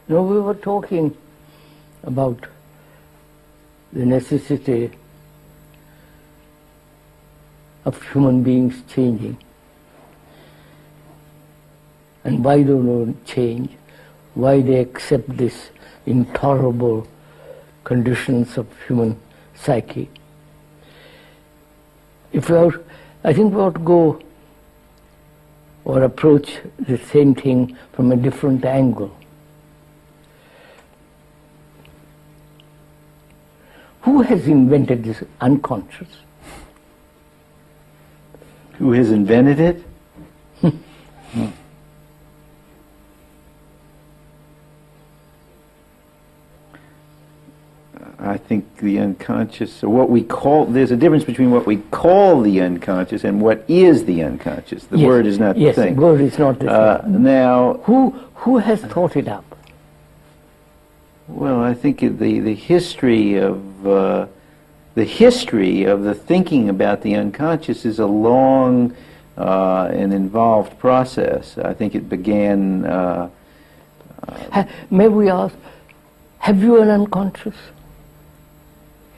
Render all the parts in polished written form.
You know, we were talking about the necessity of human beings changing. And why they don't change, why they accept this intolerable conditions of human psyche. If we are, I think we ought to go or approach the same thing from a different angle. Who has invented this unconscious? Who has invented it? I think the unconscious, or what we call, there's a difference between what we call the unconscious and what is the unconscious. The word is not the thing. Yes, the word is not the thing. Now, who has thought it up? Well, I think the history of the thinking about the unconscious is a long and involved process. I think it began. May we ask, have you an unconscious?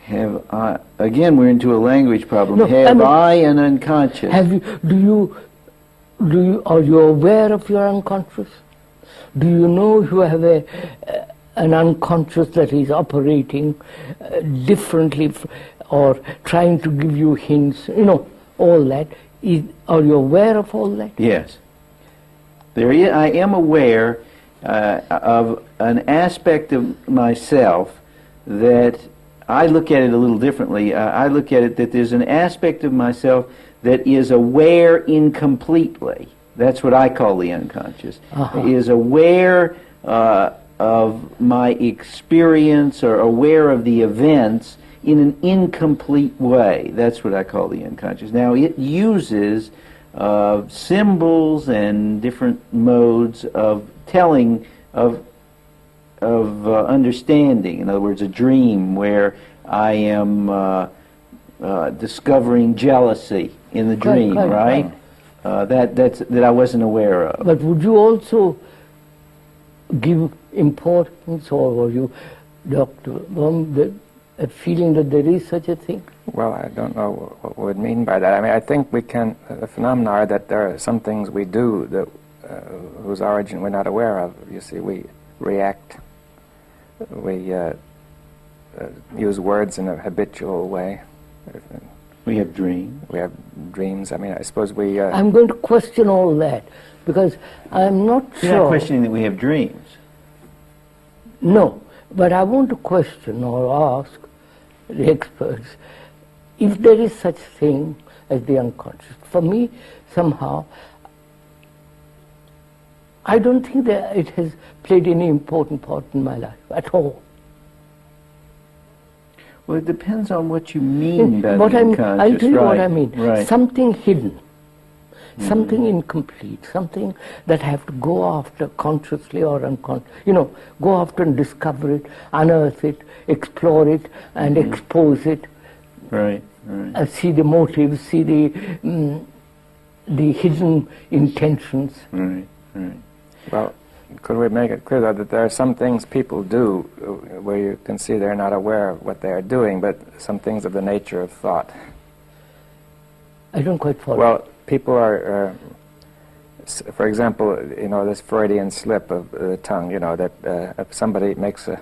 Have I? Again, we're into a language problem. No, have I an unconscious? Have you? Are you aware of your unconscious? Do you know you have an unconscious that is operating differently or trying to give you hints? You know, all that. Are you aware of all that? Yes. I am aware of an aspect of myself that I look at it a little differently. I look at it that there's an aspect of myself that is aware incompletely. That's what I call the unconscious. Is aware of my experience or aware of the events in an incomplete way. That's what I call the unconscious. Now, it uses symbols and different modes of telling of understanding. In other words, a dream where I am discovering jealousy in the dream, right? That I wasn't aware of. But would you also give importance, or were you, Dr. Bohm, a feeling that there is such a thing? Well, I don't know what we would mean by that. I mean, I think we can, the phenomena are that there are some things we do that whose origin we're not aware of. You see, we react, we use words in a habitual way. We have dreams. We have dreams. I mean, I suppose we... I'm going to question all that, because I'm not sure... You're not questioning that we have dreams. No, but I want to question or ask the experts if there is such thing as the unconscious. For me, somehow, I don't think that it has played any important part in my life at all. Well, it depends on what you mean by what the unconscious. I'll tell you what I mean. Right. Something hidden, something incomplete, something that I have to go after consciously or unconsciously. You know, go after and discover it, unearth it, explore it, and expose it. Right. See the motives, see the hidden intentions. Right. Well, could we make it clear, though, that there are some things people do where you can see they're not aware of what they are doing, but some things of the nature of thought? I don't quite follow. Well, people are, for example, you know, this Freudian slip of the tongue, you know, that if somebody makes a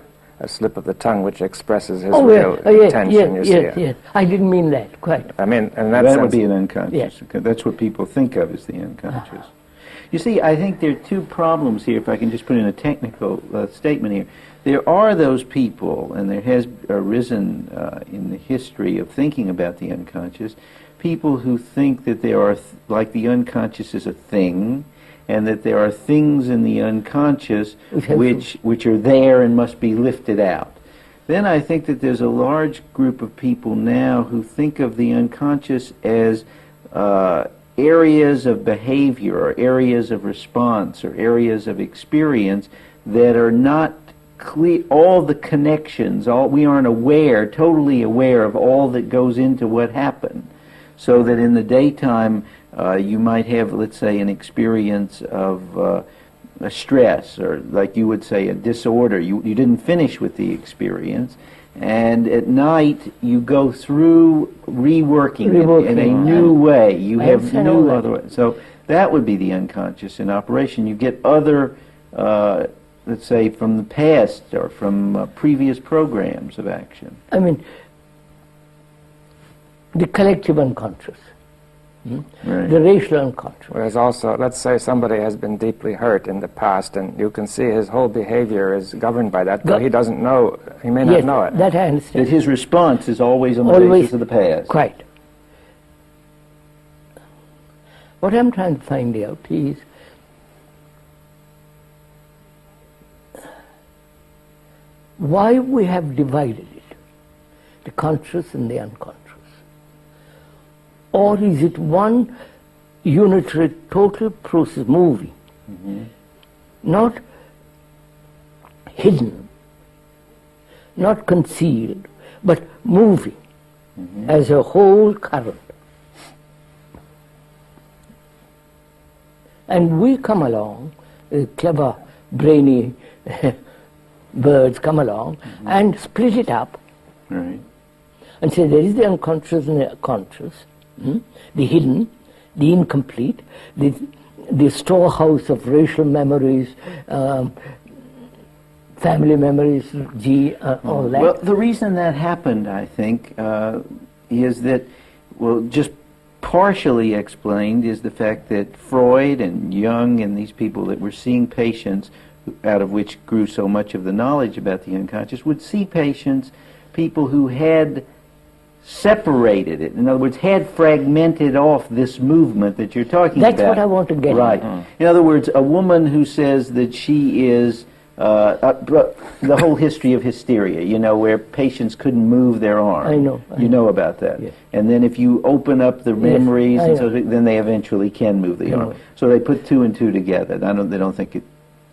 slip of the tongue which expresses his real intention, you see. Yes, I didn't mean that, quite. I mean, and that would be an unconscious. Yes. That's what people think of as the unconscious. You see, I think there are two problems here, if I can just put in a technical statement here. There are those people, and there has arisen in the history of thinking about the unconscious, people who think that there are, like the unconscious is a thing, and that there are things in the unconscious which are there and must be lifted out. Then I think that there's a large group of people now who think of the unconscious as areas of behavior or areas of response or areas of experience that are not clear, all the connections, we aren't aware, totally aware of all that goes into what happened. So that in the daytime you might have, let's say, an experience of a stress, or like you would say, a disorder. You didn't finish with the experience, and at night you go through reworking it in a new way. You have new other ways. So that would be the unconscious in operation. You get other, let's say, from the past or from previous programs of action. I mean, the collective unconscious. Right. The racial unconscious. Whereas also, let's say somebody has been deeply hurt in the past, and you can see his whole behavior is governed by that, but he doesn't know, he may not know it. That I understand. That his response is always on the basis of the past. Quite. What I'm trying to find out is why we have divided it, the conscious and the unconscious. Or is it one unitary, total process moving, not hidden, not concealed, but moving as a whole current? And we come along, clever, brainy birds come along and split it up and say there is the unconscious and the conscious. The hidden, the incomplete, the storehouse of racial memories, family memories, all that. Well, the reason that happened, I think, is that, well, just partially explained is the fact that Freud and Jung and these people that were seeing patients, out of which grew so much of the knowledge about the unconscious, would see patients, people who had separated it. In other words, had fragmented off this movement that you're talking about. That's what I want to get right. In other words, a woman who says that she is the whole history of hysteria, you know, where patients couldn't move their arm. I know. You know about that. Yes. And then if you open up the memories, and so then they eventually can move the arm. So they put two and two together. They don't think it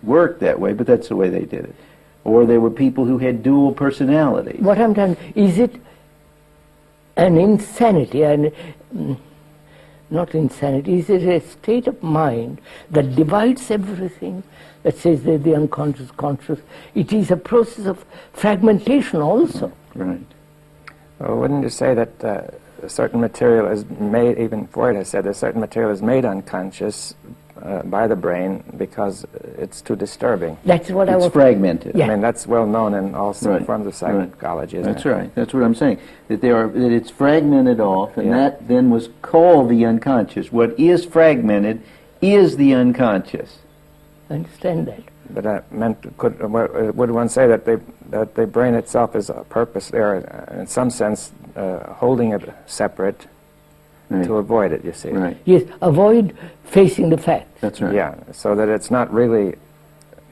worked that way, but that's the way they did it. Or there were people who had dual personalities. What I'm telling you, is it an insanity, and not insanity, is it a state of mind that divides everything, that says that the unconscious, conscious? It is a process of fragmentation also. Right. Well, wouldn't you say that a certain material is made, even Freud has said, that certain material is made unconscious by the brain because it's too disturbing? That's what I want. It's fragmented. Yeah. I mean, that's well known in all forms of psychology, isn't it? That's right. That's what I'm saying. That it's fragmented off, and that then was called the unconscious. What is fragmented is the unconscious. I understand that. But that meant, would one say that the brain itself is a purpose there, in some sense, holding it separate to avoid it, you see? Right. Yes, avoid facing the facts. That's right. Yeah, so that it's not really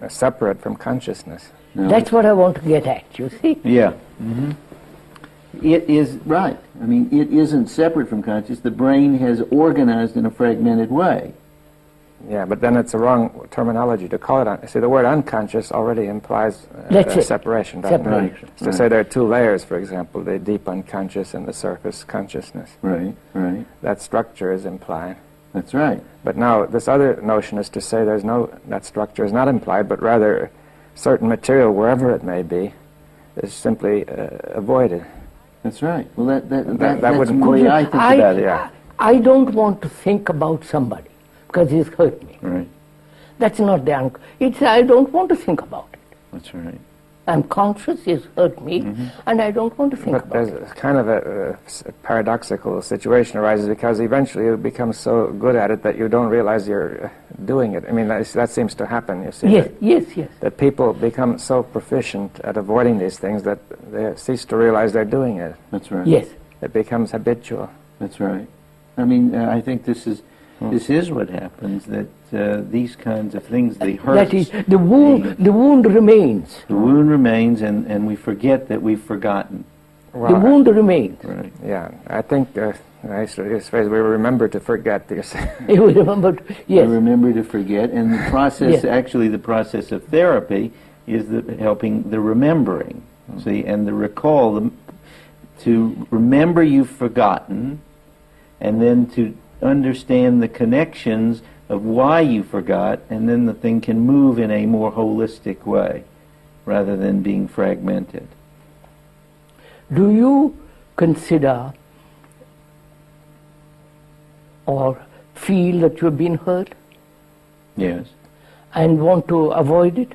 separate from consciousness. No. That's what I want to get at, you see? Yeah. It is, right. I mean, it isn't separate from consciousness. The brain has organized in a fragmented way. Yeah, but then it's a wrong terminology to call it. See, the word unconscious already implies separation, doesn't it? To say there are two layers, for example, the deep unconscious and the surface consciousness. Right, right. That structure is implied. That's right. But now, this other notion is to say that structure is not implied, but rather certain material, wherever it may be, is simply avoided. That's right. Well, that's wouldn't the way I think about it. Yeah. I don't want to think about somebody because he's hurt me. Right. That's not the it's I don't want to think about it. That's right. I'm conscious he's hurt me, and I don't want to think about it. There's kind of a paradoxical situation arises because eventually you become so good at it that you don't realize you're doing it. I mean, that seems to happen, you see. Yes. That people become so proficient at avoiding these things that they cease to realize they're doing it. That's right. Yes. It becomes habitual. That's right. I mean, I think this is what happens, that these kinds of things, the hurts... That is, the wound remains. The wound remains, and we forget that we've forgotten. Well, the wound remains. Right. Yeah, I think, nice phrase, we remember to forget this. You remember, yes. We remember to forget, and the process, actually the process of therapy is helping the remembering, see, and the recall, to remember you've forgotten, and then to understand the connections of why you forgot, and then the thing can move in a more holistic way rather than being fragmented. Do you consider or feel that you have been hurt Yes. and want to avoid it?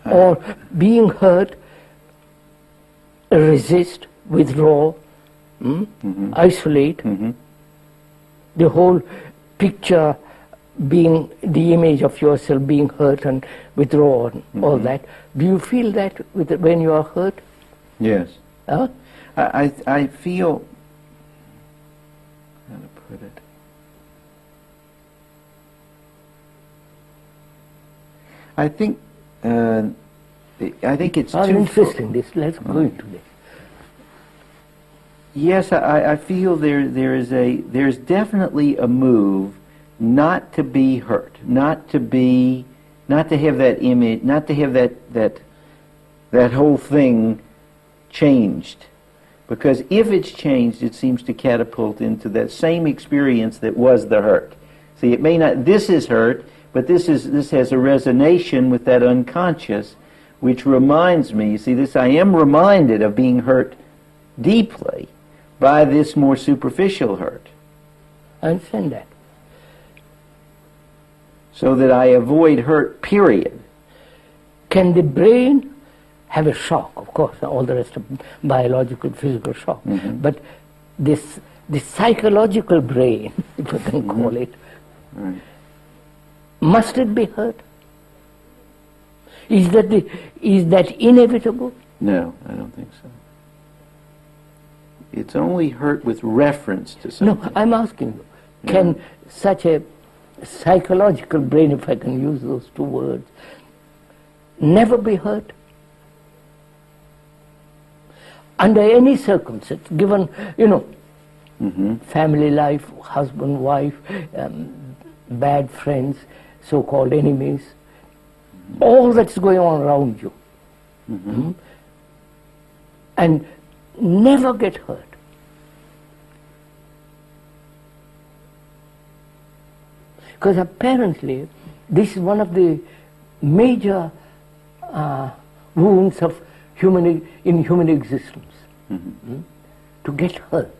Or being hurt, resist, withdraw, isolate, the whole picture being the image of yourself being hurt and withdrawn, all that. Do you feel that when you are hurt? Yes. Huh? I feel, how to put it, I think it's How too interesting this. Let's go into this. Yes, I feel there's definitely a move not to be hurt, not to have that image, not to have that whole thing changed. Because if it's changed, it seems to catapult into that same experience that was the hurt. See, it may not, this is hurt, but this has a resonation with that unconscious, which reminds me, you see, I am reminded of being hurt deeply by this more superficial hurt. I understand that. So that I avoid hurt, period. Can the brain have a shock? Of course, all the rest of biological, physical shock. But the psychological brain, if I can call it, must it be hurt? Is that inevitable? No, I don't think so. It's only hurt with reference to something. No, I'm asking you, can such a psychological brain, if I can use those two words, never be hurt? Under any circumstance, given, family life, husband, wife, bad friends, so-called enemies, all that's going on around you, and never get hurt. Because apparently this is one of the major wounds of human existence, to get hurt.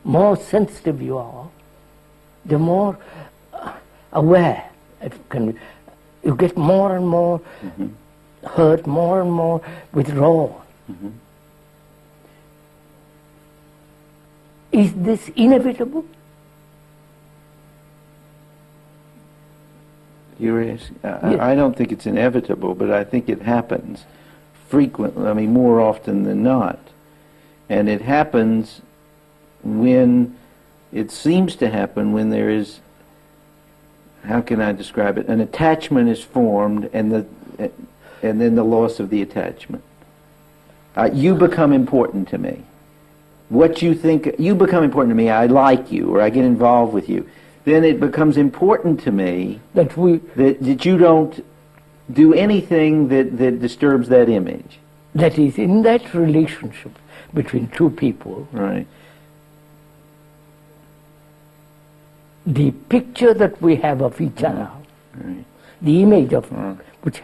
More sensitive you are, the more aware you get more and more hurt, more and more withdrawal. Is this inevitable? I don't think it's inevitable, but I think it happens frequently, more often than not. And it happens when, it seems to happen when there is, how can I describe it, an attachment is formed and then the loss of the attachment. You become important to me. What you think, you become important to me, I like you, or I get involved with you. Then it becomes important to me that you don't do anything that disturbs that image. That is, in that relationship between two people, right, the picture that we have of each other, right, the image of which,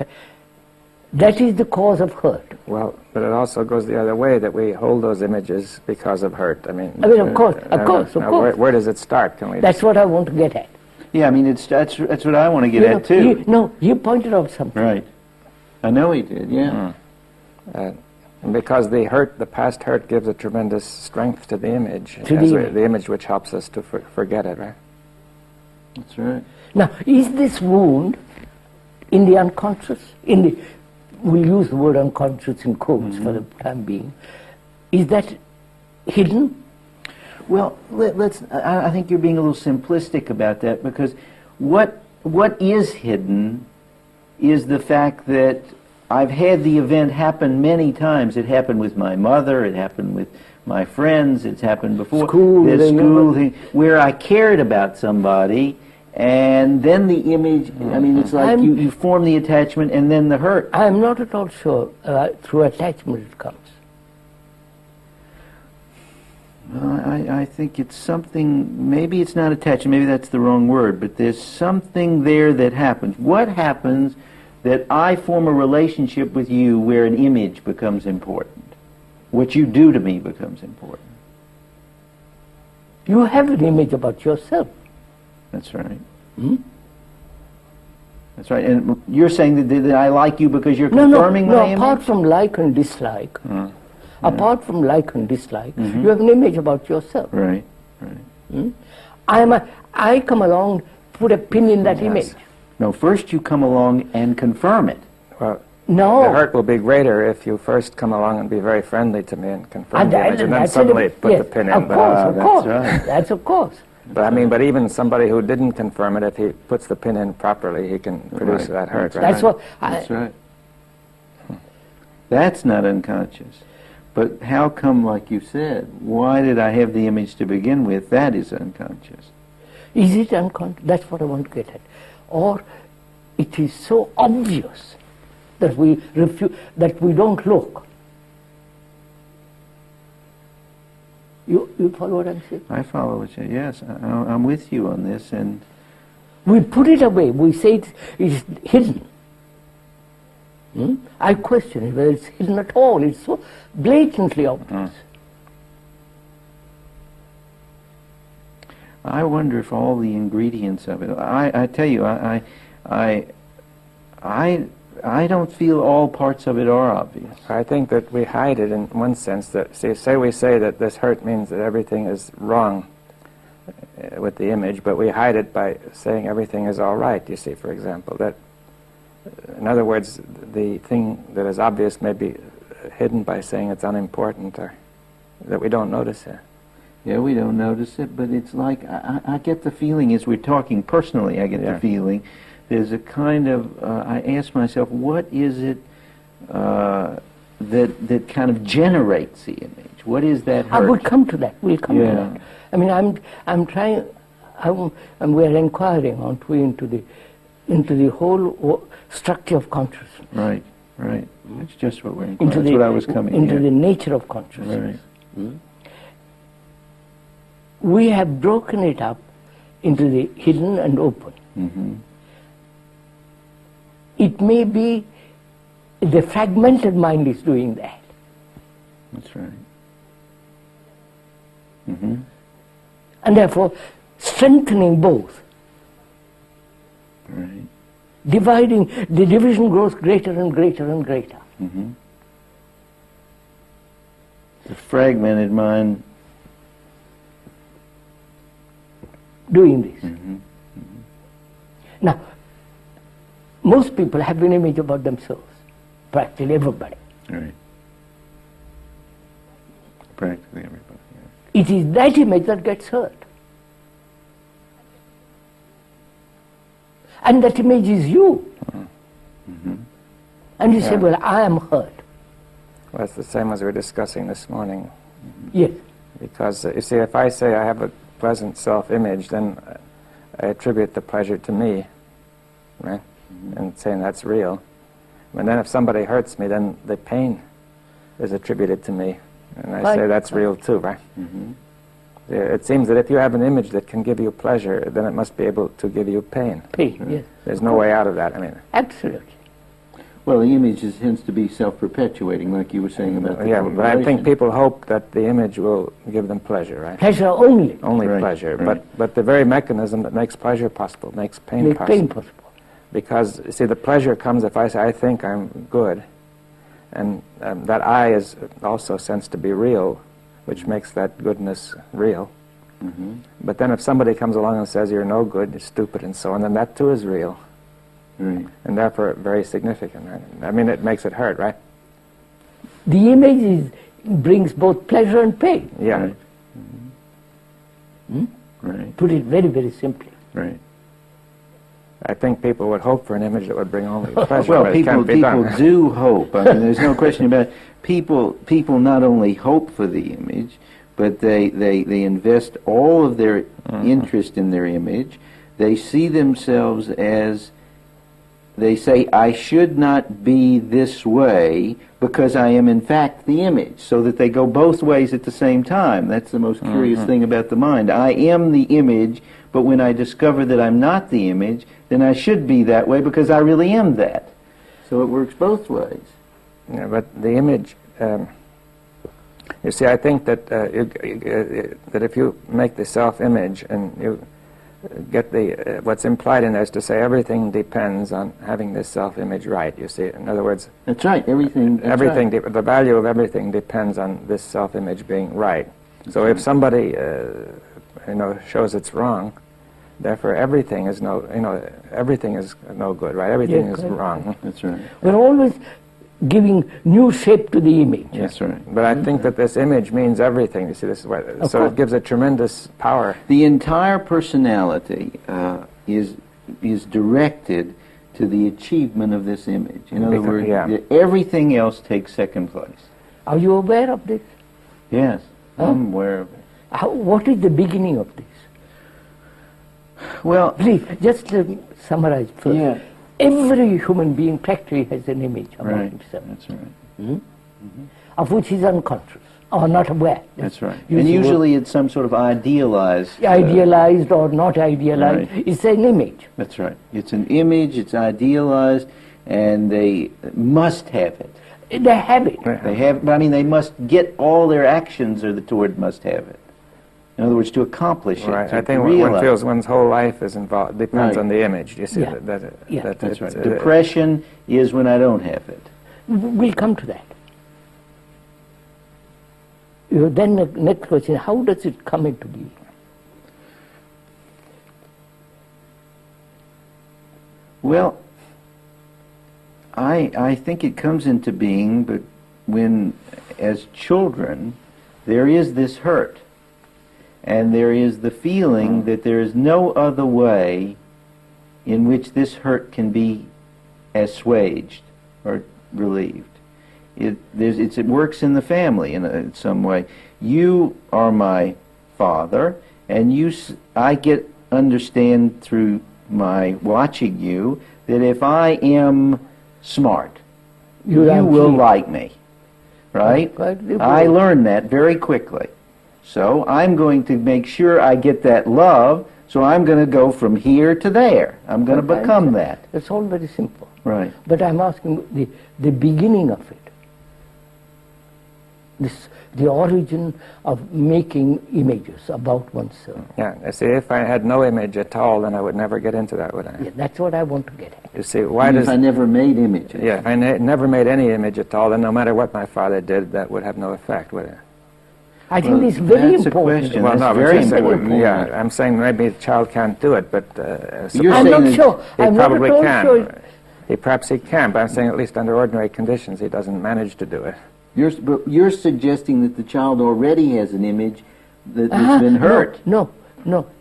that is the cause of hurt. Well, but it also goes the other way, that we hold those images because of hurt. Of course. Where does it start? That's what I want to get at. Yeah, that's what I want to get at too. You pointed out something. Right. I know he did. Yeah. And because the past hurt gives a tremendous strength to the image, the image which helps us to forget it, right? That's right. Now, is this wound in the unconscious? We'll use the word unconscious in quotes for the time being. Is that hidden? Well, I think you're being a little simplistic about that, because what is hidden is the fact that I've had the event happen many times. It happened with my mother, it happened with my friends, it's happened before. School thing, where I cared about somebody, and then the image, it's like you form the attachment and then the hurt. I'm not at all sure through attachment it comes. I think it's something, maybe it's not attachment, maybe that's the wrong word, but there's something there that happens. What happens that I form a relationship with you where an image becomes important? What you do to me becomes important. You have an image about yourself. That's right. Hmm? That's right. And you're saying that I like you because you're confirming my image? Apart from like and dislike, apart from like and dislike, you have an image about yourself. Right, right. Hmm? I come along, put a pin in that image. No, first you come along and confirm it. Well, No. the hurt will be greater if you first come along and be very friendly to me and confirm the image, and then that's suddenly put the pin in. Of course, of that's course. right. That's of course. But I mean, but even somebody who didn't confirm it, if he puts the pin in properly, he can produce that hurt. Right? That's what. That's right. That's not unconscious. But how come, like you said, why did I have the image to begin with? That is unconscious. Is it unconscious? That's what I want to get at. Or it is so obvious that we refuse, that we don't look. You follow what I'm saying? I follow what you. Yes, I'm with you on this, and we put it away. We say it's hidden. I question it, whether it's hidden at all. It's so blatantly obvious. I wonder if all the ingredients of it. I tell you, I don't feel all parts of it are obvious. I think that we hide it in one sense. That say we say that this hurt means that everything is wrong with the image, but we hide it by saying everything is all right. You see, for example, that in other words, the thing that is obvious may be hidden by saying it's unimportant, or that we don't notice it. Yeah, we don't notice it, but it's like I get the feeling as we're talking personally. I get the feeling. There's a kind of, I ask myself, what is it that kind of generates the image? What is that hurt? We'll come to that. We'll come to that. I mean, I'm trying, and we're inquiring, aren't we, into the whole structure of consciousness. Right, right. That's just what we're inquiring. That's what I was coming into the nature of consciousness. Right. We have broken it up into the hidden and open. Mm-hmm. It may be the fragmented mind is doing that. That's right. Mm-hmm. And therefore, strengthening both. Right. Dividing, the division grows greater and greater and greater. Mm-hmm. The fragmented mind doing this. Mm-hmm. Mm-hmm. Now, most people have an image about themselves. Practically everybody. Right. Practically everybody. Yeah. It is that image that gets hurt. And that image is you. Mm-hmm. And you say, well, I am hurt. Well, it's the same as we were discussing this morning. Yes. Because, you see, if I say I have a pleasant self-image, then I attribute the pleasure to me, right? And saying that's real. And then if somebody hurts me, then the pain is attributed to me. And I say that's real too, right? Mm-hmm. It seems that if you have an image that can give you pleasure, then it must be able to give you pain. Pain, yes. There's no way out of that, I mean. Absolutely. Well, the image tends to be self-perpetuating, like you were saying about the Yeah, but I think people hope that the image will give them pleasure, right? Pleasure only. Only Right, pleasure. right. But the very mechanism that makes pleasure possible makes pain Make possible. pain possible. Because, you see, the pleasure comes if I say, I think I'm good. And that I is also sensed to be real, which makes that goodness real. Mm-hmm. But then if somebody comes along and says, you're no good, you're stupid, and so on, then that too is real. Right. And therefore very significant, right? I mean, it makes it hurt, right? The image brings both pleasure and pain. Yeah. Right. Mm-hmm. Right. Put it very, very simply. Right. I think people would hope for an image that would bring only pleasure, Well, but it people can't be done. do hope. I mean, there's no question about it. People not only hope for the image, but they invest all of their interest in their image. They see themselves as they say, I should not be this way because I am in fact the image, so that they go both ways at the same time. That's the most curious thing about the mind. I am the image, but when I discover that I'm not the image, then I should be that way because I really am that. So it works both ways. Yeah, but the image, you see, I think that that if you make the self-image and you get the what's implied in there is to say everything depends on having this self-image right. You see, in other words, That's right. Everything. the value of everything depends on this self-image being right. So if somebody shows it's wrong, therefore everything is everything is no good, right? Everything is wrong. That's right. We're always giving new shape to the image. That's right. But I think that this image means everything. You see, this is why. So it gives a tremendous power. The entire personality is directed to the achievement of this image. In other words, everything else takes second place. Are you aware of this? Yes, I'm aware of it. What is the beginning of this? Well, Please, just let me summarize first. yeah, Every human being practically has an image about right. himself, That's right. of which he's unconscious or not aware. That's right. Use And the word usually it's some sort of idealized. idealized or not idealized. Right. It's an image. That's right. It's an image. It's idealized, and they must have it. They have it. They have. I mean, they must get all their actions or toward must have it. In other words, to accomplish it. Right. To I think realize one feels one's whole life is involved depends Right. on the image. You see Yeah. that That's right. it's, Depression is when I don't have it. We'll come to that. Then the next question, how does it come into being? Well, I think it comes into being, but when, as children, there is this hurt, and there is the feeling that there is no other way in which this hurt can be assuaged or relieved. It works in the family in some way. You are my father, and I understand through my watching you that if I am smart, you will like me, right? I learned that very quickly. So I'm going to make sure I get that love, so I'm going to go from here to there. I'm going to become that. It's all very simple. Right. But I'm asking the beginning of it. The origin of making images about oneself. Yeah, see, if I had no image at all, then I would never get into that, would I? Yeah, that's what I want to get at. You see, why If I never made images. Yeah, if I never made any image at all, then no matter what my father did, that would have no effect, would it? I think it's very that's a important. question. Well, That's no, but very just saying, important. yeah, I'm saying maybe the child can't do it, but You're I'm saying not that sure. he I'm not probably at all can. sure. Perhaps he can, but I'm saying at least under ordinary conditions he doesn't manage to do it. But you're suggesting that the child already has an image that's been hurt. No,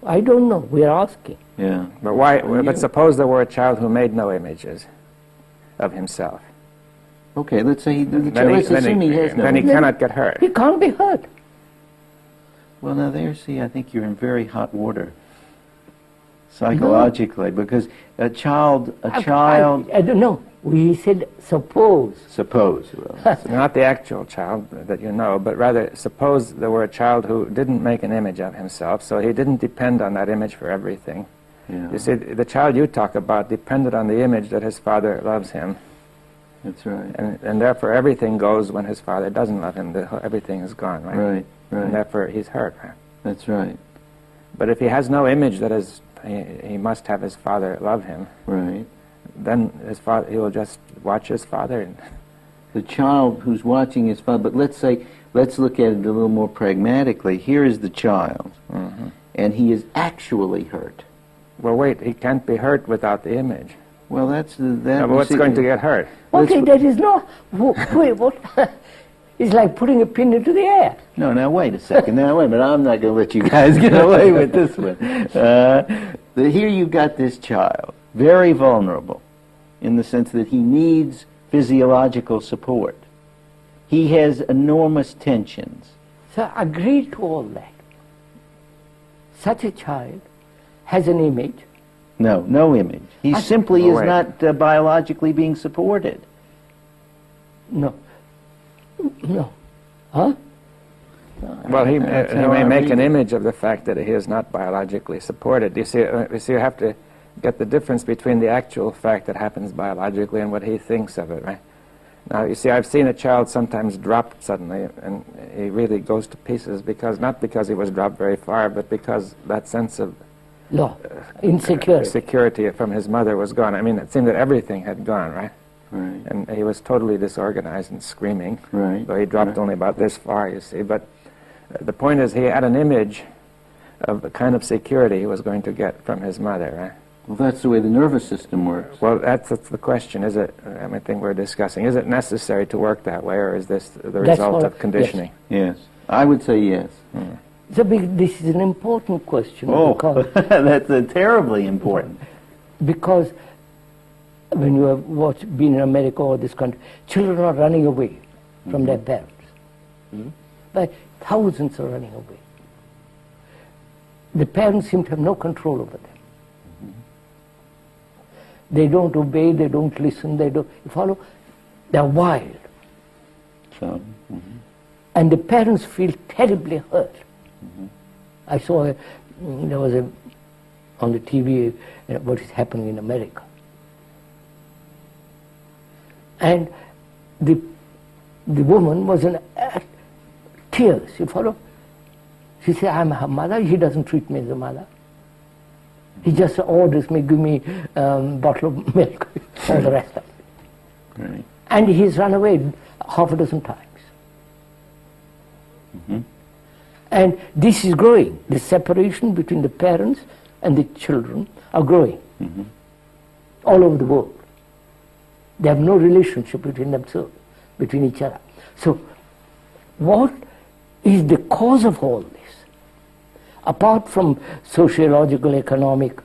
I don't know. We are asking. Yeah. But why? But suppose there were a child who made no images of himself. Okay, let's say Then he has no. then he cannot get hurt. He can't be hurt. Well, now I think you're in very hot water psychologically, because a child. I don't know. We said suppose. Suppose. Well, Not the actual child that you know, but rather suppose there were a child who didn't make an image of himself, so he didn't depend on that image for everything. yeah, You see, the child you talk about depended on the image that his father loves him, that's right. and therefore everything goes when his father doesn't love him. Everything is gone, right? Right. And Right. therefore he's hurt. That's right. But if he has no image that he must have his father love him, Right. then he will just watch his father. And The child who's watching his father. But let's look at it a little more pragmatically. Here is the child, and he is actually hurt. well, wait, he can't be hurt without the image. Well, that's that. Now, but what's going to get hurt? Okay, that is no. Wait, what? It's like putting a pin into the air. No, now wait a second. Now wait a minute. I'm not going to let you guys get away with this one. Here you've got this child, very vulnerable, in the sense that he needs physiological support. He has enormous tensions. So agree to all that. Such a child has an image No, no image. He simply is not biologically being supported. No. No. Huh? Well, he may make an image of the fact that he is not biologically supported. You see, you have to get the difference between the actual fact that happens biologically and what he thinks of it, right? Now, you see, I've seen a child sometimes dropped suddenly, and he really goes to pieces not because he was dropped very far, but because that sense of insecurity from his mother was gone. I mean, it seemed that everything had gone, right? Right. And he was totally disorganized and screaming. Right. Though he dropped only about this far, you see. But the point is, he had an image of the kind of security he was going to get from his mother, right? Well, that's the way the nervous system works. Well, that's the question. Is it, I think we're discussing, is it necessary to work that way, or is this the result of conditioning? Yes. I would say yes. This is an important question. Oh, because that's terribly important. Because when you have been in America or this country, children are running away from their parents. But thousands are running away. The parents seem to have no control over them. They don't obey, they don't listen, you follow? They're wild. So, And the parents feel terribly hurt. I saw, there was on the TV, what is happening in America. And the woman was in tears, you follow? She said, I'm her mother, he doesn't treat me as a mother. He just orders me, give me bottle of milk, all the rest of it. Right. And he's run away half a dozen times. And this is growing. The separation between the parents and the children are growing all over the world. They have no relationship between themselves, between each other. So what is the cause of all this? Apart from sociological, economic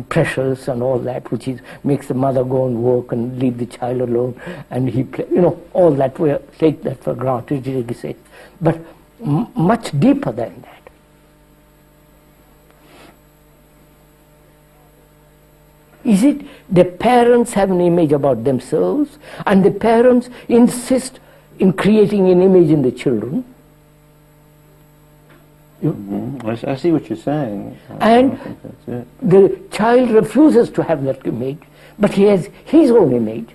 pressures and all that, which makes the mother go and work and leave the child alone, and he play, all that, we take that for granted, you say. But much deeper than that. Is it the parents have an image about themselves, and the parents insist in creating an image in the children? I see what you're saying. And I think that's it. the child refuses to have that image, but he has his own image.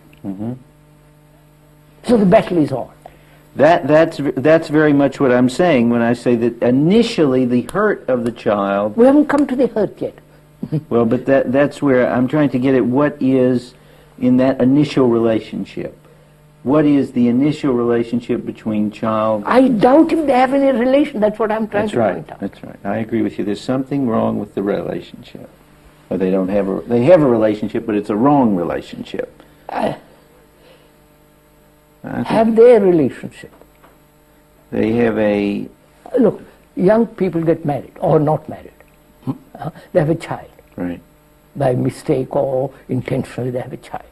So the battle is on. That's very much what I'm saying when I say that initially the hurt of the child. We haven't come to the hurt yet. Well, but that's where I'm trying to get at what is in that initial relationship. What is the initial relationship between child? I doubt if they have any relation. That's what I'm trying to point out. That's right. I agree with you. There's something wrong with the relationship. Or they don't have they have a relationship, but it's a wrong relationship. Have they a relationship? They have a... Look, young people get married or not married. They have a child. Right. By mistake or intentionally they have a child.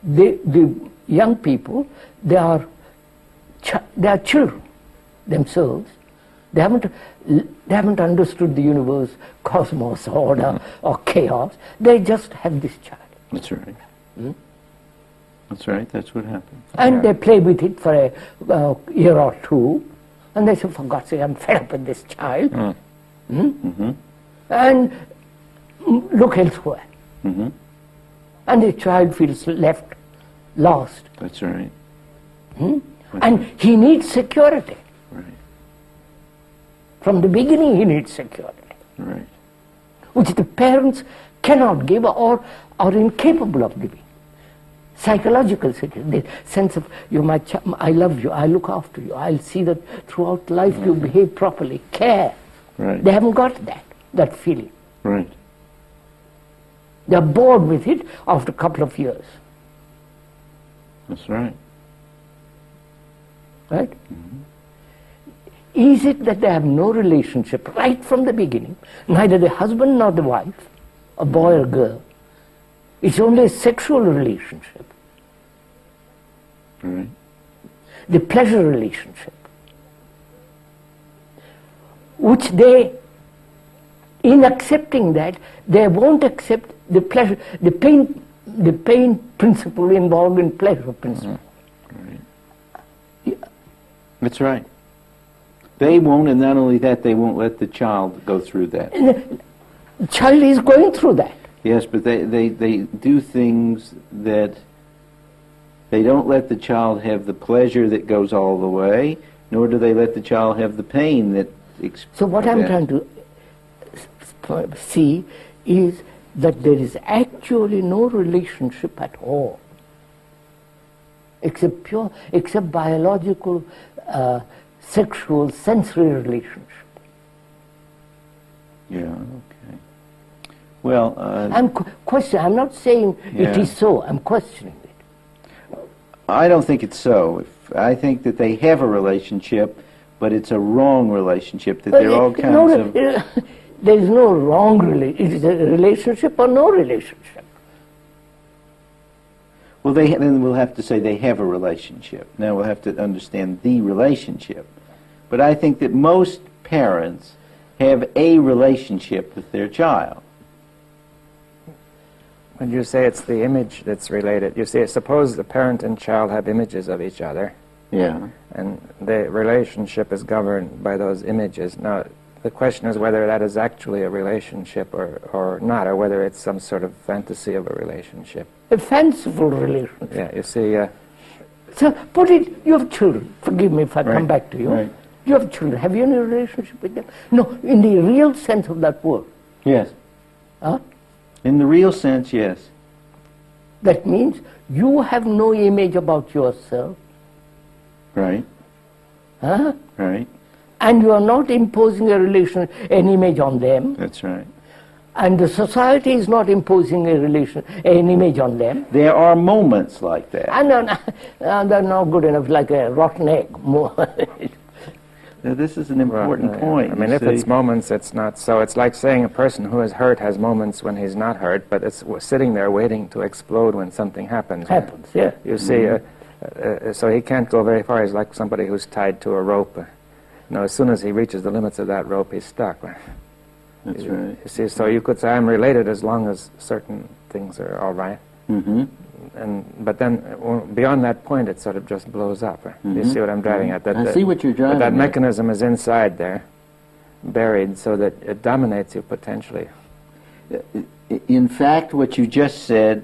The young people, they are children themselves. They haven't understood the universe, cosmos, order, or chaos. They just have this child. That's right. That's right. That's what happens. And they play with it for a year or two, and they say, for God's sake, I'm fed up with this child. And look elsewhere. And the child feels left, lost. That's right. And he needs security. Right. From the beginning he needs security. Right. Which the parents cannot give or are incapable of giving. Psychological security, the sense of, you're my child, I love you, I look after you, I'll see that throughout life you behave properly, care. Right. They haven't got that feeling. Right. They're bored with it after a couple of years. That's right. Right? Is it that they have no relationship right from the beginning, neither the husband nor the wife, a boy or girl? It's only a sexual relationship. Right. The pleasure relationship, which they in accepting that, they won't accept the pleasure, the pain principle involved in pleasure principle. Right. Yeah. That's right. They won't, and not only that, they won't let the child go through that. The child is going through that. Yes, but they do things that they don't let the child have the pleasure that goes all the way, nor do they let the child have the pain that... So what I'm trying to see is that there is actually no relationship at all, except biological, sexual, sensory relationship. Yeah, okay. Well, I'm not saying it is so, I'm questioning it. I don't think it's so. I think that they have a relationship, but it's a wrong relationship, that there are all kinds of... There is no wrong relationship. It is a relationship or no relationship. Well, then we'll have to say they have a relationship. Now we'll have to understand the relationship. But I think that most parents have a relationship with their child. When you say it's the image that's related, you see, suppose the parent and child have images of each other. Yeah. And the relationship is governed by those images. Now, the question is whether that is actually a relationship or not, or whether it's some sort of fantasy of a relationship. A fanciful relationship. Yeah, you see... so, put it, you have children. Forgive me if I come back to you. Right. You have children. Have you any relationship with them? No, in the real sense of that word. Yes. Huh? In the real sense, yes. That means you have no image about yourself. Right. Huh? Right. And you are not imposing an image on them. That's right. And the society is not imposing an image on them. There are moments like that. And they're not good enough, like a rotten egg. Now, this is an important point. I mean, if it's moments, it's not so. It's like saying a person who is hurt has moments when he's not hurt, but it's sitting there waiting to explode when something happens. Happens, yeah. You see, so he can't go very far. He's like somebody who's tied to a rope. As soon as he reaches the limits of that rope, he's stuck. That's right. You see, so you could say I'm related as long as certain things are all right. Mm-hmm. But then beyond that point, it sort of just blows up. Mm-hmm. You see what I'm driving at? I see what you're driving that at. mechanism is inside there, buried, so that it dominates you potentially. In fact, what you just said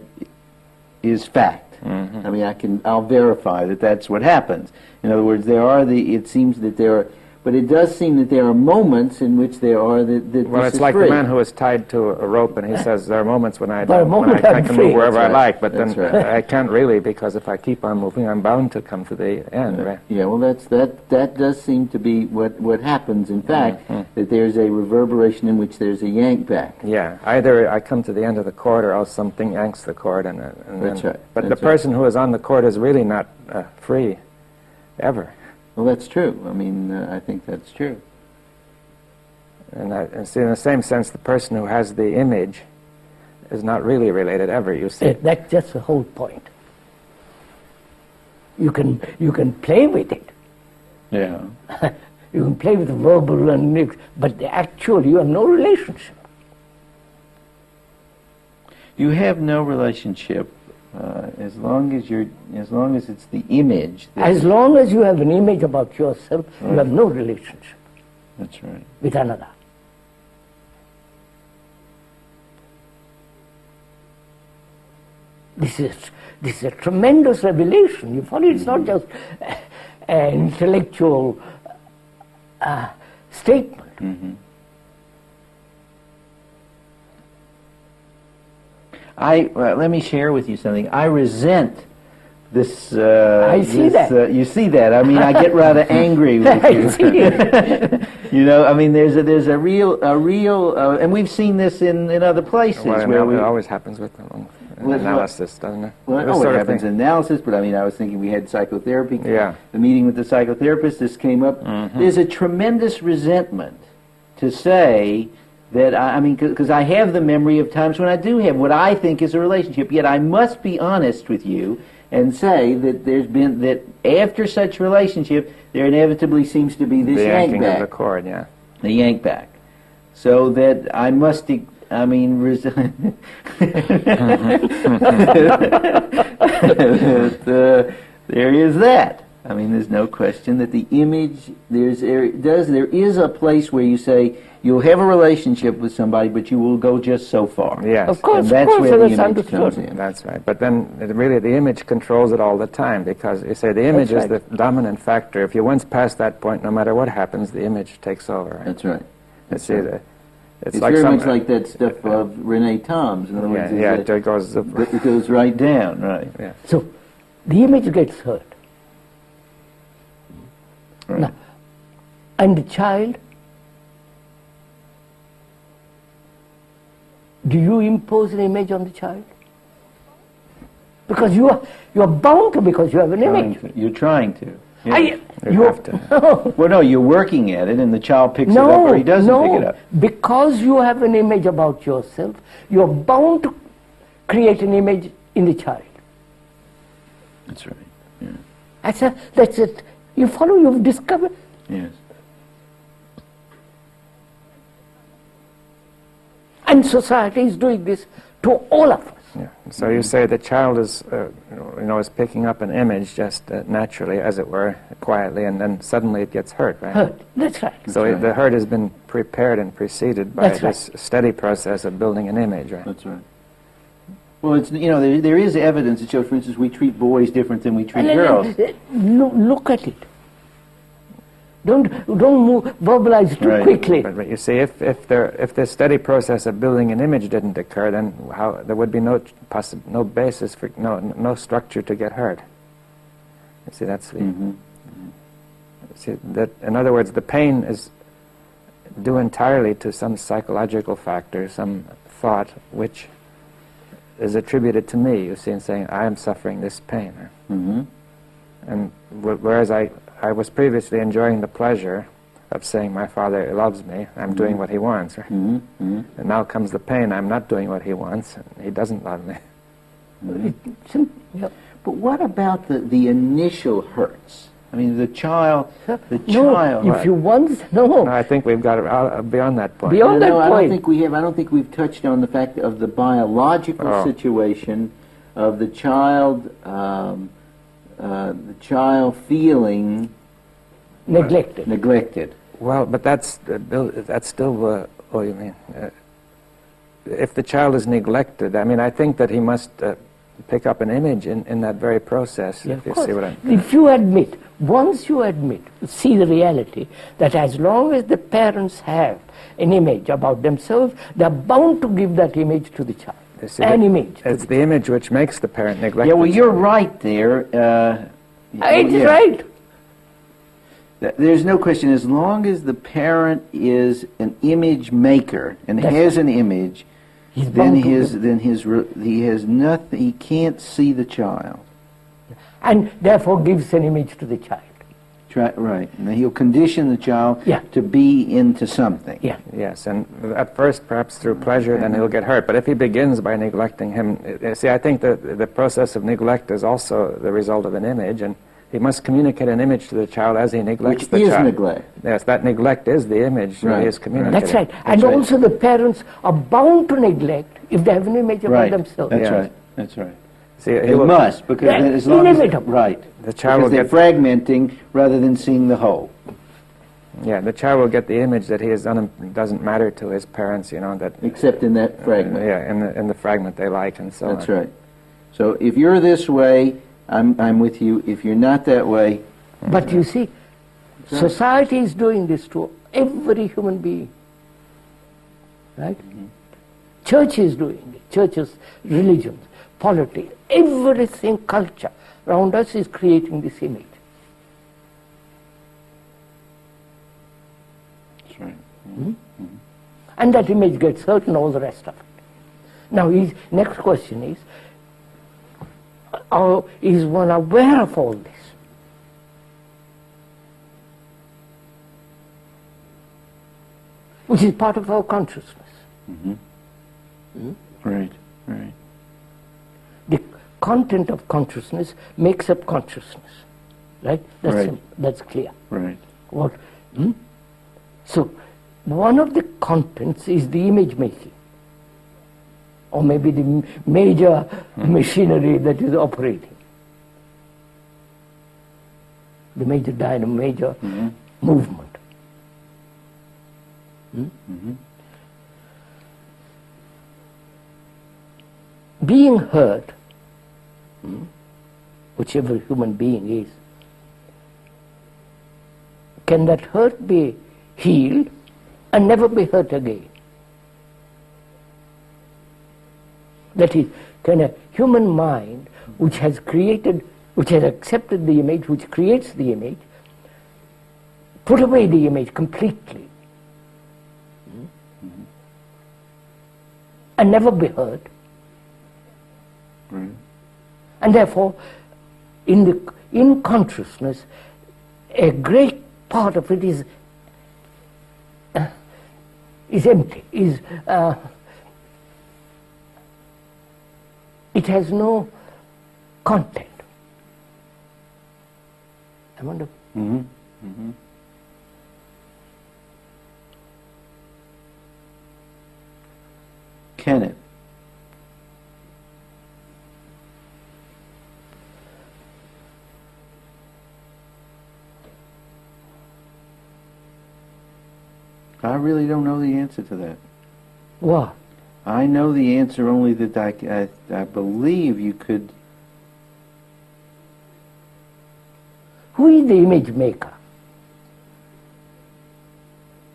is fact. Mm-hmm. I mean, I'll verify that that's what happens. In other words, it seems that there are, but it does seem that there are moments in which there are that well, it's like free. the man who is tied to a rope, and he says there are moments when I can move wherever I like, but that's then right. I can't really, because if I keep on moving, I'm bound to come to the end. Right? Yeah, well, that does seem to be what happens. In fact, that there's a reverberation in which there's a yank back. Yeah, either I come to the end of the cord, or else something yanks the cord, and that's then, right. But the person who is on the cord is really not free, ever. Well, that's true. I mean, I think that's true. And see, in the same sense, the person who has the image is not really related ever, you see. That's just the whole point. You can play with it. Yeah. You can play with the verbal and mix, but actually you have no relationship. You have no relationship as long as it's the image. As long as you have an image about yourself, you have no relationship. That's right. With another. This is a tremendous revelation. You follow? It's not just an intellectual statement. Mm-hmm. Let me share with you something. I resent this. I see that. You see that? I mean, I get rather angry with you. I see it. You know, I mean, there's a real, and we've seen this in other places where it always happens with analysis, doesn't it? Well, it happens in analysis, but I mean, I was thinking we had psychotherapy. Yeah. The meeting with the psychotherapist, this came up. Mm-hmm. There's a tremendous resentment to say that, I mean, because I have the memory of times when I do have what I think is a relationship, yet I must be honest with you and say that that after such relationship, there inevitably seems to be this the yank yanking back. of the cord, yeah. The yank back. so that I must, there is that. I mean, there's no question that the image, there is a place where you say you'll have a relationship with somebody, but you will go just so far. Yes. Of course, and that's of course, where the that's image comes understood. in. That's right. But then, really, the image controls it all the time, because you say the image That's is the right. dominant factor. If you once pass that point, no matter what happens, the image takes over. Right? That's right. You see, it's It's like very some, much like that stuff of Renee Tom's. In other words, it goes. it goes right down, right? Yeah. So, the image gets hurt. Right. Now, and the child, do you impose an image on the child? Because you are bound to, because you have an image. You're trying to. Yeah. You have to. No, Well, no, you're working at it, and the child picks it up, or he doesn't pick it up. Because you have an image about yourself, you are bound to create an image in the child. That's right. Yeah. That's it. You follow, you've discovered. Yes. And society is doing this to all of us. Yeah. So you say the child is, is picking up an image just naturally, as it were, quietly, and then suddenly it gets hurt, right? Hurt. That's right. So That's right. the hurt has been prepared and preceded by That's this steady process of building an image, right? That's right. Well, it's there is evidence that shows, for instance, we treat boys different than we treat girls. Look at it. Don't verbalize too Right. quickly. But you see, if this steady process of building an image didn't occur, then there would be no basis for no structure to get hurt. You see, that's the. Mm-hmm. See that, in other words, the pain is due entirely to some psychological factor, some thought which is attributed to me. You see, in saying I am suffering this pain, Mm-hmm. and whereas I was previously enjoying the pleasure of saying my father loves me, I'm doing what he wants, right? Mm-hmm. Mm-hmm. And now comes the pain, I'm not doing what he wants, and he doesn't love me. Yeah. But what about the initial hurts? I mean, the child. No, if you want, No, I think we've got it beyond that point. Beyond that I don't point. think we have. I don't think we've touched on the fact of the biological Oh. situation of the child feeling neglected. neglected. Well, but that's still, what do you mean? If the child is neglected, I mean, I think that he must pick up an image in that very process, Yeah, if of you course. see what I'm... If you admit, once you admit, see the reality, that as long as the parents have an image about themselves, they're bound to give that image to the child. You see, An image. It's the image which makes the parent neglect Yeah, well, the you're child. right there. It's yeah. right. There's no question. As long as the parent is an image maker and That's has an image, He's then bound to he has nothing. He can't see the child. and therefore gives an image to the child. Right. And he'll condition the child Yeah. to be into something. Yeah. Yes, and at first, perhaps through pleasure, then he'll get hurt. But if he begins by neglecting him, see, I think that the process of neglect is also the result of an image, and he must communicate an image to the child as he neglects Which the is child. neglect. Yes, that neglect is the image that he is communicating. That's right. And right. also the parents are bound to neglect if they have an image about Right. themselves. That's Yeah. right. That's right. See, he They will- must, because Yeah, as long inevitable. right. The child will Because they're fragmenting rather than seeing the whole. Yeah, the child will get the image that he is doesn't matter to his parents, that Except in that fragment. in the fragment they like and so That's on. right. So if you're this way, I'm with you. If you're not that way, But you see, society is doing this to every human being. Right? Church is doing it. Churches, religions, politics, everything, culture around us is creating this image. that's right. And that image gets hurt and all the rest of it. Now, his next question is one aware of all this? Which is part of our consciousness. Right. Right. The content of consciousness makes up consciousness. Right? Right. That's clear. Right. What? So, one of the contents is the image making, or maybe the major machinery that is operating, the major dynamo, major movement. Being hurt, whichever human being is, can that hurt be healed and never be hurt again? That is, can a human mind which has created, which has accepted the image, which creates the image, put away the image completely and never be hurt? And therefore, in consciousness, a great part of it is empty. It has no content. I wonder. Can it? I really don't know the answer to that. What? I know the answer only that I believe you could. Who is the image maker?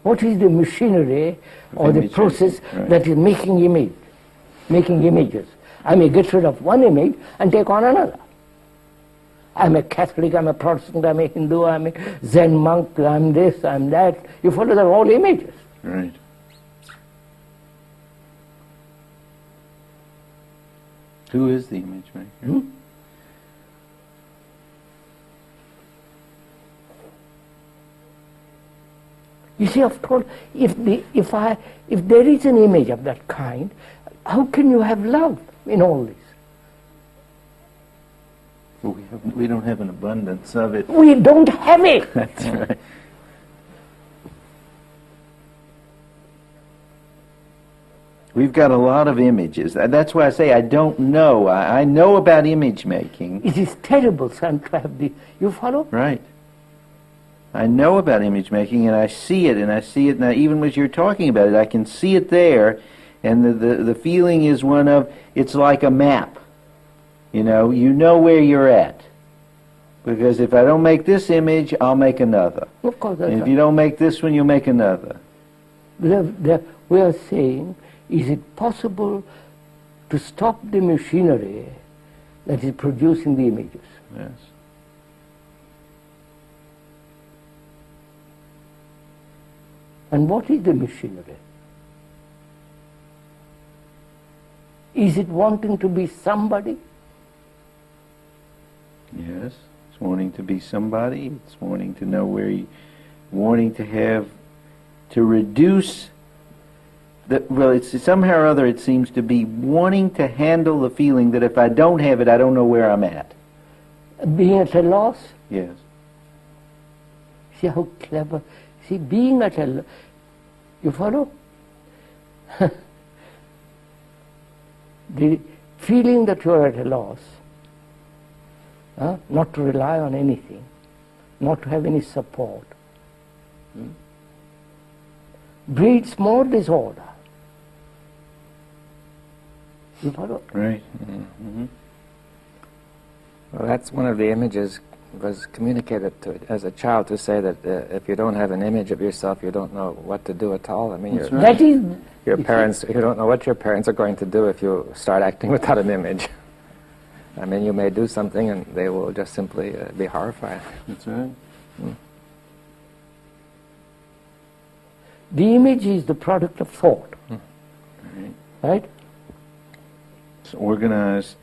What is the machinery or the process that is making images? I may get rid of one image and take on another. I'm a Catholic, I'm a Protestant, I'm a Hindu, I'm a Zen monk, I'm this, I'm that. You follow, they're all images. Right. Who is the image maker? You see, of course, if there is an image of that kind, how can you have love in all this? Well, we don't have an abundance of it. We don't have it. That's right. We've got a lot of images. That's why I say I don't know. I know about image making. It is terrible, son, to have the... You follow? Right. I know about image making, and I see it now. Even as you're talking about it, I can see it there, and the feeling is one of, it's like a map. You know where you're at. Because if I don't make this image, I'll make another. Of course, that's and if you don't make this one, you'll make another. We are saying, is it possible to stop the machinery that is producing the images? Yes. And what is the machinery? Is it wanting to be somebody? Yes. It's wanting to be somebody. It's wanting to know where you... wanting to have... to reduce... well, it's somehow or other it seems to be wanting to handle the feeling that if I don't have it, I don't know where I'm at. Being at a loss? Yes. See how clever... See, being at a... You follow? The feeling that you are at a loss, not to rely on anything, not to have any support, breeds more disorder. You follow? Right. Well, that's one of the images was communicated to as a child, to say that if you don't have an image of yourself, you don't know what to do at all. I mean, that is your parents, you don't know what your parents are going to do if you start acting without an image. I mean, you may do something and they will just simply be horrified. That's right. The image is the product of thought. Right? It's organized.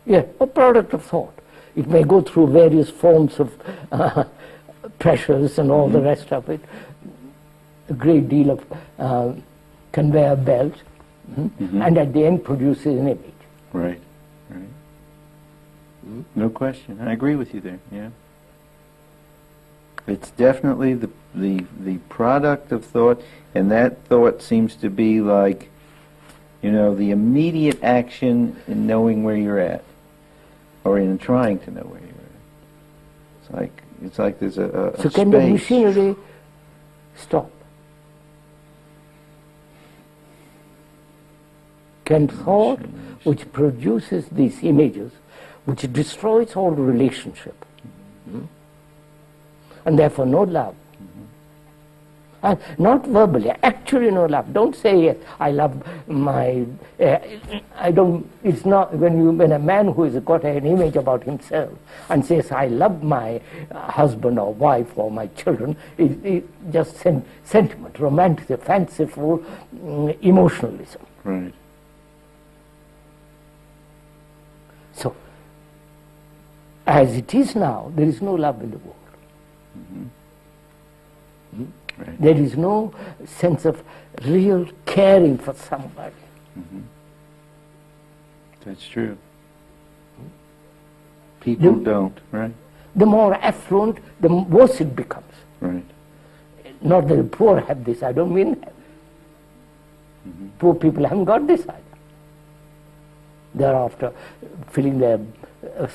Yeah, a product of thought. It may go through various forms of pressures and all the rest of it. A great deal of conveyor belt, and at the end produces an image. Right. No question. I agree with you there. Yeah. It's definitely the product of thought, and that thought seems to be like, you know, the immediate action in knowing where you're at, or in trying to know where you're at. It's like there's a So space. can the machinery stop? Can thought, which produces these images, which destroys all relationship, and therefore no love, and not verbally, actually no love. Don't say yes, I love my. I don't. It's not when a man who has got an image about himself and says I love my husband or wife or my children. It's just sentiment, romantic, fanciful, emotionalism. Right. So, as it is now, there is no love in the world. Right. There is no sense of real caring for somebody. That's true. People don't, right? The more affluent, the worse it becomes. Right. Not that the poor have this, I don't mean that. Poor people haven't got this either. They're after filling their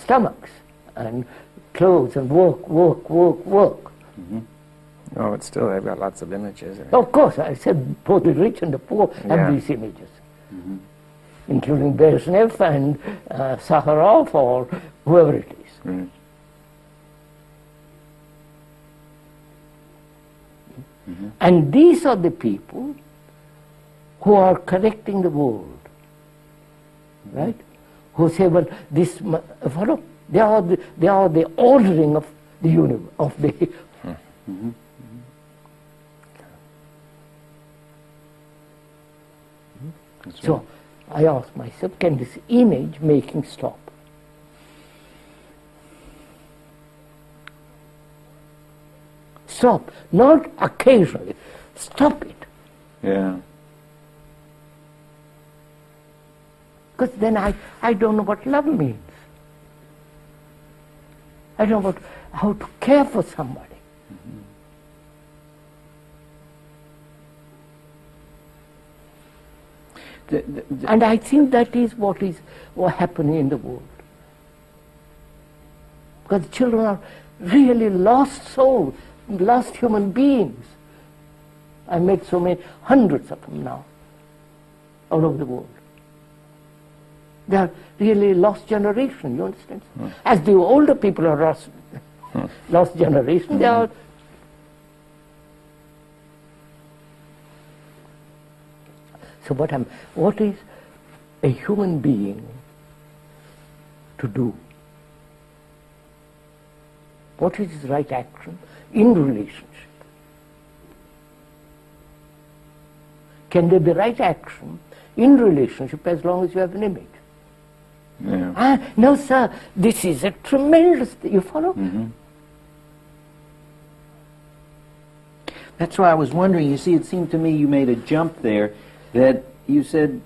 stomachs and clothes and work. No, but still they've got lots of images. Of course, I said both the rich and the poor have these images, including Brezhnev and Sakharov or whoever it is. Right. And these are the people who are correcting the world, right? Who say, well, this, follow? They are the ordering of the universe, of the. So I ask myself, can this image making stop? Stop, not occasionally. Stop it. Yeah. Because then I don't know what love means. I don't know how to care for somebody. And I think that is what happening in the world. Because children are really lost souls, lost human beings. I met so many, hundreds of them now, all over the world. They are really lost generation, you understand? As the older people are lost generation, they are. So what is a human being to do? What is his right action in relationship? Can there be right action in relationship as long as you have an image? Yeah. No, sir, this is a tremendous, you follow? That's why I was wondering, you see, it seemed to me you made a jump there, that you said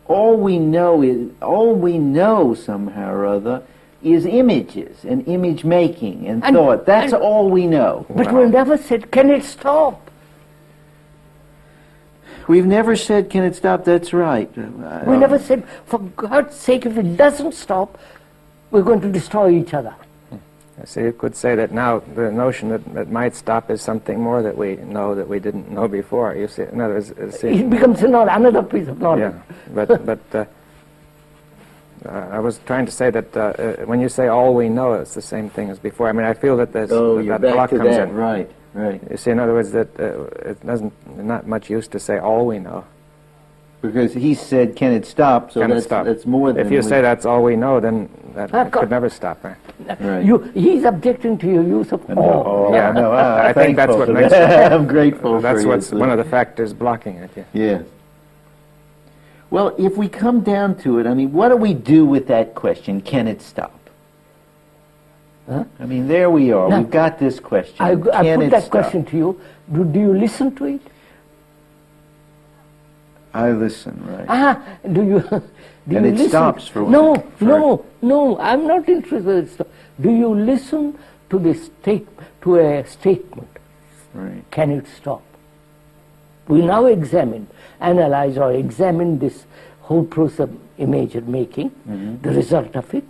all we know somehow or other is images and image making and thought. That's all we know. But we never said, can it stop? We've never said, can it stop? That's right. We never said, for God's sake, if it doesn't stop, we're going to destroy each other. So you could say that now the notion that it might stop is something more that we know that we didn't know before. You see, in other words, it becomes another piece of knowledge. Yeah, but I was trying to say that when you say all we know, it's the same thing as before. I mean, I feel that there's that block comes in. Right, right. You see, in other words, that it doesn't not much use to say all we know. Because he said, can it stop? So that's more than. If you say that's all we know, then that could never stop. Right? Right. He's objecting to your use of all. Yeah, no, I think that's what makes it. I'm grateful. That's for what's one of the factors blocking it. Yeah. Yes. Well, if we come down to it, I mean, what do we do with that question? Can it stop? Huh? I mean, there we are. We've got this question. I Can put it that stop? question to you. Do you listen to it? I listen, right. Do you And it listen? stops for No, I'm not interested in stop. Do you listen to a statement. Right. Can it stop? We now analyze or examine this whole process of image making, the result of it,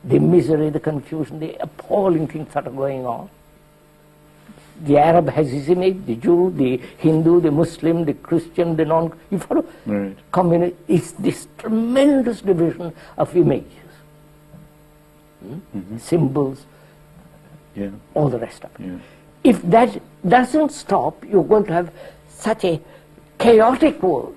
the misery, the confusion, the appalling things that are going on. The Arab has his image, the Jew, the Hindu, the Muslim, the Christian, the non, you follow? Right. Communist, it's this tremendous division of images, symbols, all the rest of it. Yeah. If that doesn't stop, you're going to have such a chaotic world.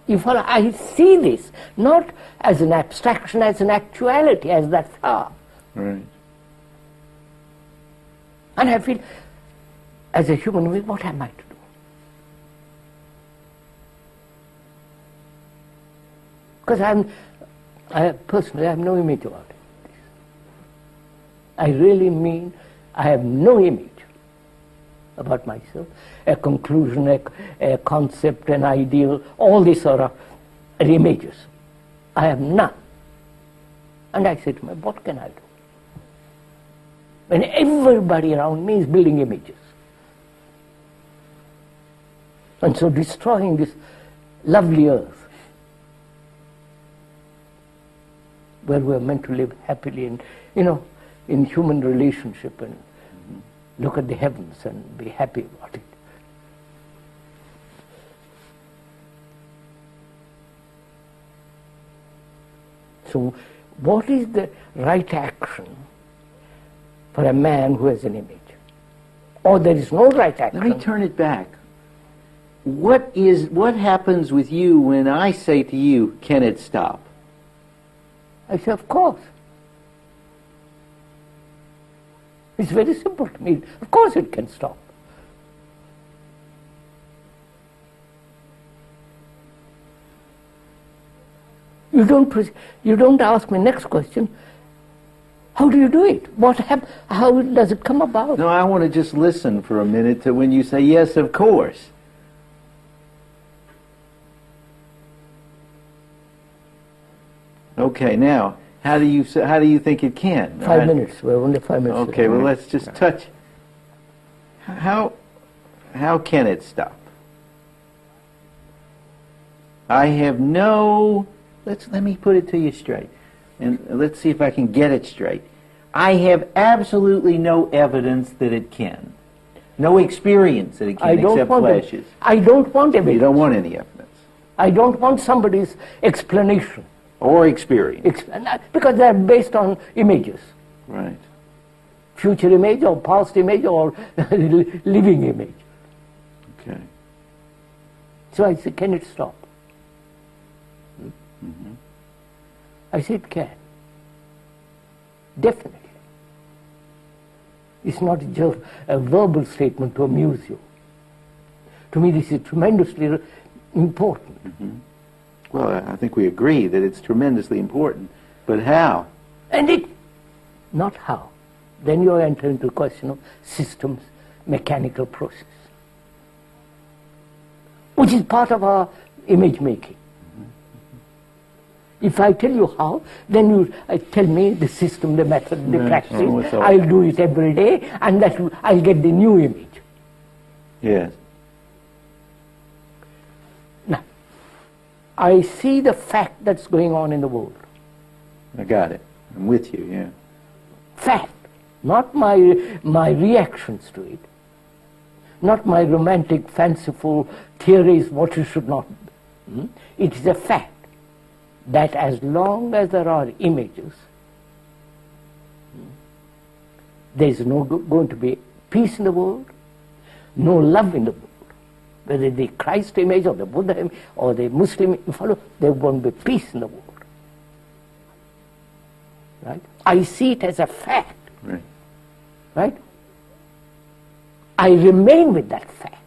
You follow? I see this not as an abstraction, as an actuality, as that far. Right. And I feel, as a human being, what am I to do? Because I personally have no image about it. I really mean I have no image about myself, a conclusion, a concept, an ideal, all these sort of images. I have none. And I say to myself, what can I do? When everybody around me is building images. And so destroying this lovely earth where we're meant to live happily and, in human relationship and look at the heavens and be happy about it. So what is the right action for a man who has an image? Or there is no right action. Let me turn it back. What happens with you when I say to you, can it stop? I say, of course. It's very simple to me. Of course it can stop. You don't ask me next question, how do you do it? How does it come about? No, I want to just listen for a minute to when you say, yes, of course. Okay, now, how do you think it can? 5 minutes. We're only 5 minutes. Okay, well, let's just touch. How can it stop? I have no. Let me put it to you straight, and let's see if I can get it straight. I have absolutely no evidence that it can. No experience that it can, except flashes. I don't want evidence. You don't want any evidence. I don't want somebody's explanation. Or experience. Because they're based on images. Right. Future image or past image or living image. Okay. So I say, can it stop? I say it can. Definitely. It's not just a verbal statement to amuse you. To me this is tremendously important. Well, I think we agree that it's tremendously important, but how? And not how. Then you enter into the question of systems, mechanical process, which is part of our image making. If I tell you how, then you tell me the system, the method, the practice. I'll do it every day, and I'll get the new image. Yes. Now, I see the fact that's going on in the world. I got it. I'm with you, yeah. Fact, not my reactions to it, not my romantic, fanciful theories what you should not do. It is a fact that as long as there are images, there is no going to be peace in the world, no love in the world. Whether the Christ image or the Buddha image or the Muslim, you follow, there won't be peace in the world. Right? I see it as a fact. Right. Right? I remain with that fact.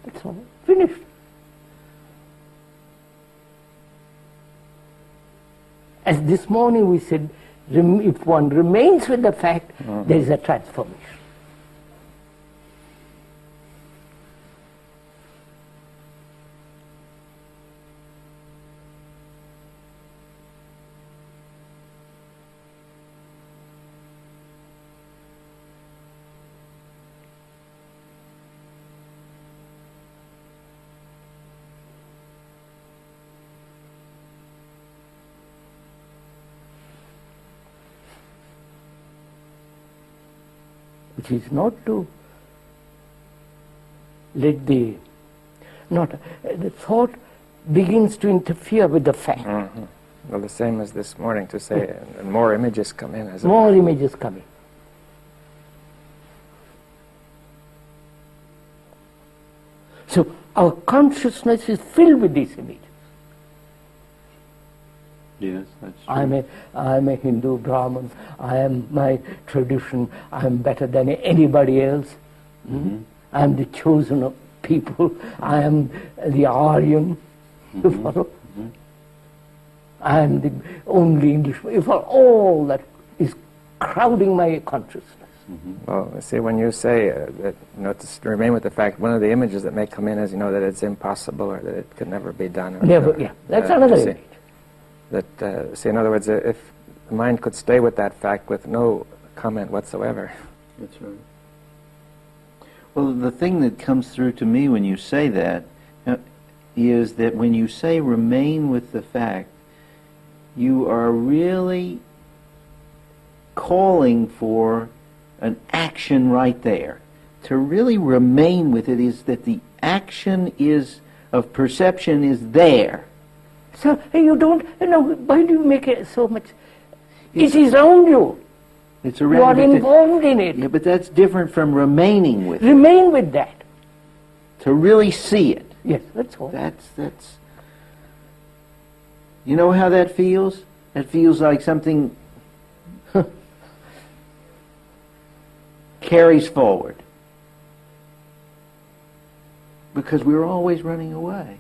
That's all. Finished. As this morning we said, if one remains with the fact, there is a transformation. which is not to let the thought begins to interfere with the fact. Mm-hmm. Well, the same as this morning to say, and more images come in. As more images come in. So our consciousness is filled with these images. Yes, that's true. I'm a Hindu Brahmin. I am my tradition. I am better than anybody else. Mm-hmm. I am the chosen of people. I am the Aryan. You follow? Mm-hmm. I am the only Englishman. You follow? All that is crowding my consciousness. Mm-hmm. Well, see, when you say that, to remain with the fact, one of the images that may come in is, that it's impossible or that it could never be done. Or Never, yeah. That's another image. That, see, in other words, if the mind could stay with that fact with no comment whatsoever. That's right. Well, the thing that comes through to me when you say that is that when you say remain with the fact, you are really calling for an action right there. To really remain with it is that the action of perception is there. So you don't, why do you make it so much? It is around you. It's You are involved in it. Yeah, but that's different from remaining with it. Remain with that. To really see it. Yes, that's all. That's. You know how that feels? That feels like something carries forward. Because we're always running away.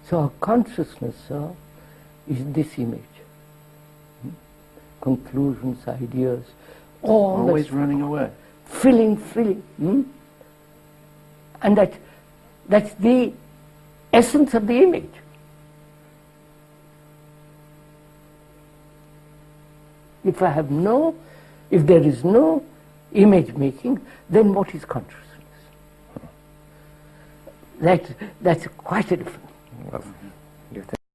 So our consciousness is this image. Conclusions, ideas, always running away. Filling. And that's the essence of the image. If there is no image making, then what is consciousness? That's quite a different. Well,